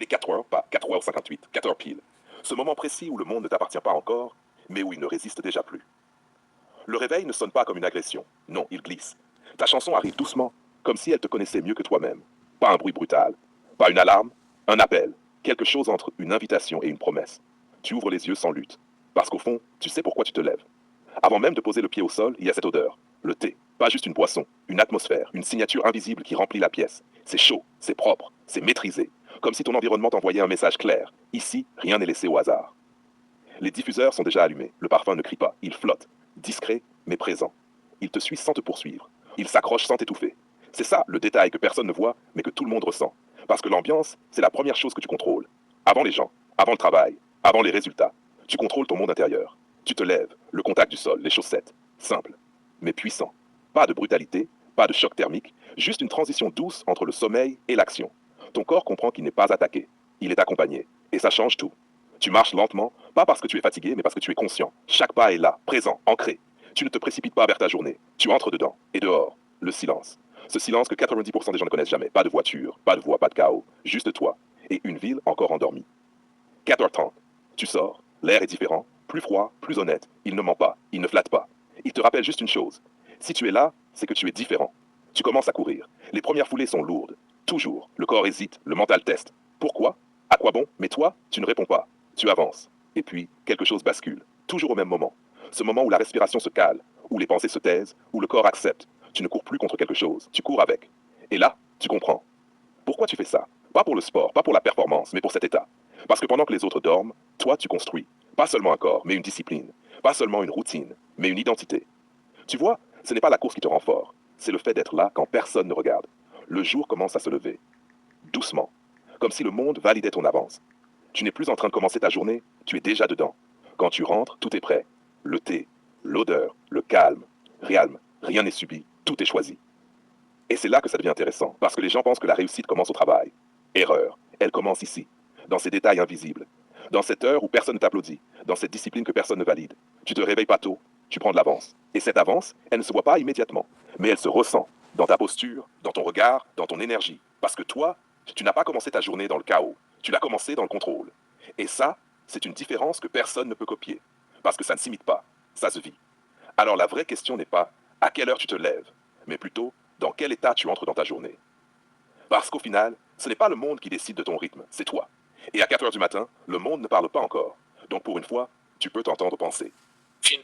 Les 4 heures, pas 4h58, 4 heures pile. Ce moment précis où le monde ne t'appartient pas encore, mais où il ne résiste déjà plus. Le réveil ne sonne pas comme une agression. Non, il glisse. Ta chanson arrive doucement, comme si elle te connaissait mieux que toi-même. Pas un bruit brutal, pas une alarme, un appel. Quelque chose entre une invitation et une promesse. Tu ouvres les yeux sans lutte. Parce qu'au fond, tu sais pourquoi tu te lèves. Avant même de poser le pied au sol, il y a cette odeur. Le thé. Pas juste une boisson, une atmosphère, une signature invisible qui remplit la pièce. C'est chaud, c'est propre, c'est maîtrisé. Comme si ton environnement t'envoyait un message clair. Ici, rien n'est laissé au hasard. Les diffuseurs sont déjà allumés. Le parfum ne crie pas, il flotte. Discret, mais présent. Il te suit sans te poursuivre. Il s'accroche sans t'étouffer. C'est ça, le détail que personne ne voit, mais que tout le monde ressent. Parce que l'ambiance, c'est la première chose que tu contrôles. Avant les gens, avant le travail, avant les résultats. Tu contrôles ton monde intérieur. Tu te lèves, le contact du sol, les chaussettes. Simple, mais puissant. Pas de brutalité, pas de choc thermique, juste une transition douce entre le sommeil et l'action. Ton corps comprend qu'il n'est pas attaqué. Il est accompagné. Et ça change tout. Tu marches lentement, pas parce que tu es fatigué, mais parce que tu es conscient. Chaque pas est là, présent, ancré. Tu ne te précipites pas vers ta journée. Tu entres dedans. Et dehors, le silence. Ce silence que 90% des gens ne connaissent jamais. Pas de voiture, pas de voix, pas de chaos. Juste toi. Et une ville encore endormie. 4h30. Tu sors. L'air est différent. Plus froid, plus honnête. Il ne ment pas. Il ne flatte pas. Il te rappelle juste une chose. Si tu es là, c'est que tu es différent. Tu commences à courir. Les premières foulées sont lourdes. Toujours. Le corps hésite. Le mental teste. Pourquoi? À quoi bon? Mais toi, tu ne réponds pas. Tu avances. Et puis, quelque chose bascule. Toujours au même moment. Ce moment où la respiration se cale, où les pensées se taisent, où le corps accepte. Tu ne cours plus contre quelque chose. Tu cours avec. Et là, tu comprends. Pourquoi tu fais ça? Pas pour le sport, pas pour la performance, mais pour cet état. Parce que pendant que les autres dorment, toi, tu construis. Pas seulement un corps, mais une discipline. Pas seulement une routine, mais une identité. Tu vois, ce n'est pas la course qui te rend fort. C'est le fait d'être là quand personne ne regarde. Le jour commence à se lever. Doucement. Comme si le monde validait ton avance. Tu n'es plus en train de commencer ta journée, tu es déjà dedans. Quand tu rentres, tout est prêt. Le thé, l'odeur, le calme. Rien n'est subi, tout est choisi. Et c'est là que ça devient intéressant, parce que les gens pensent que la réussite commence au travail. Erreur. Elle commence ici, dans ces détails invisibles. Dans cette heure où personne ne t'applaudit, dans cette discipline que personne ne valide. Tu te réveilles pas tôt, tu prends de l'avance. Et cette avance, elle ne se voit pas immédiatement, mais elle se ressent dans ta posture, dans ton regard, dans ton énergie. Parce que toi, tu n'as pas commencé ta journée dans le chaos, tu l'as commencé dans le contrôle. Et ça, c'est une différence que personne ne peut copier, parce que ça ne s'imite pas, ça se vit. Alors la vraie question n'est pas à quelle heure tu te lèves, mais plutôt dans quel état tu entres dans ta journée. Parce qu'au final, ce n'est pas le monde qui décide de ton rythme, c'est toi. Et à 4 heures du matin, le monde ne parle pas encore. Donc pour une fois, tu peux t'entendre penser. Fin.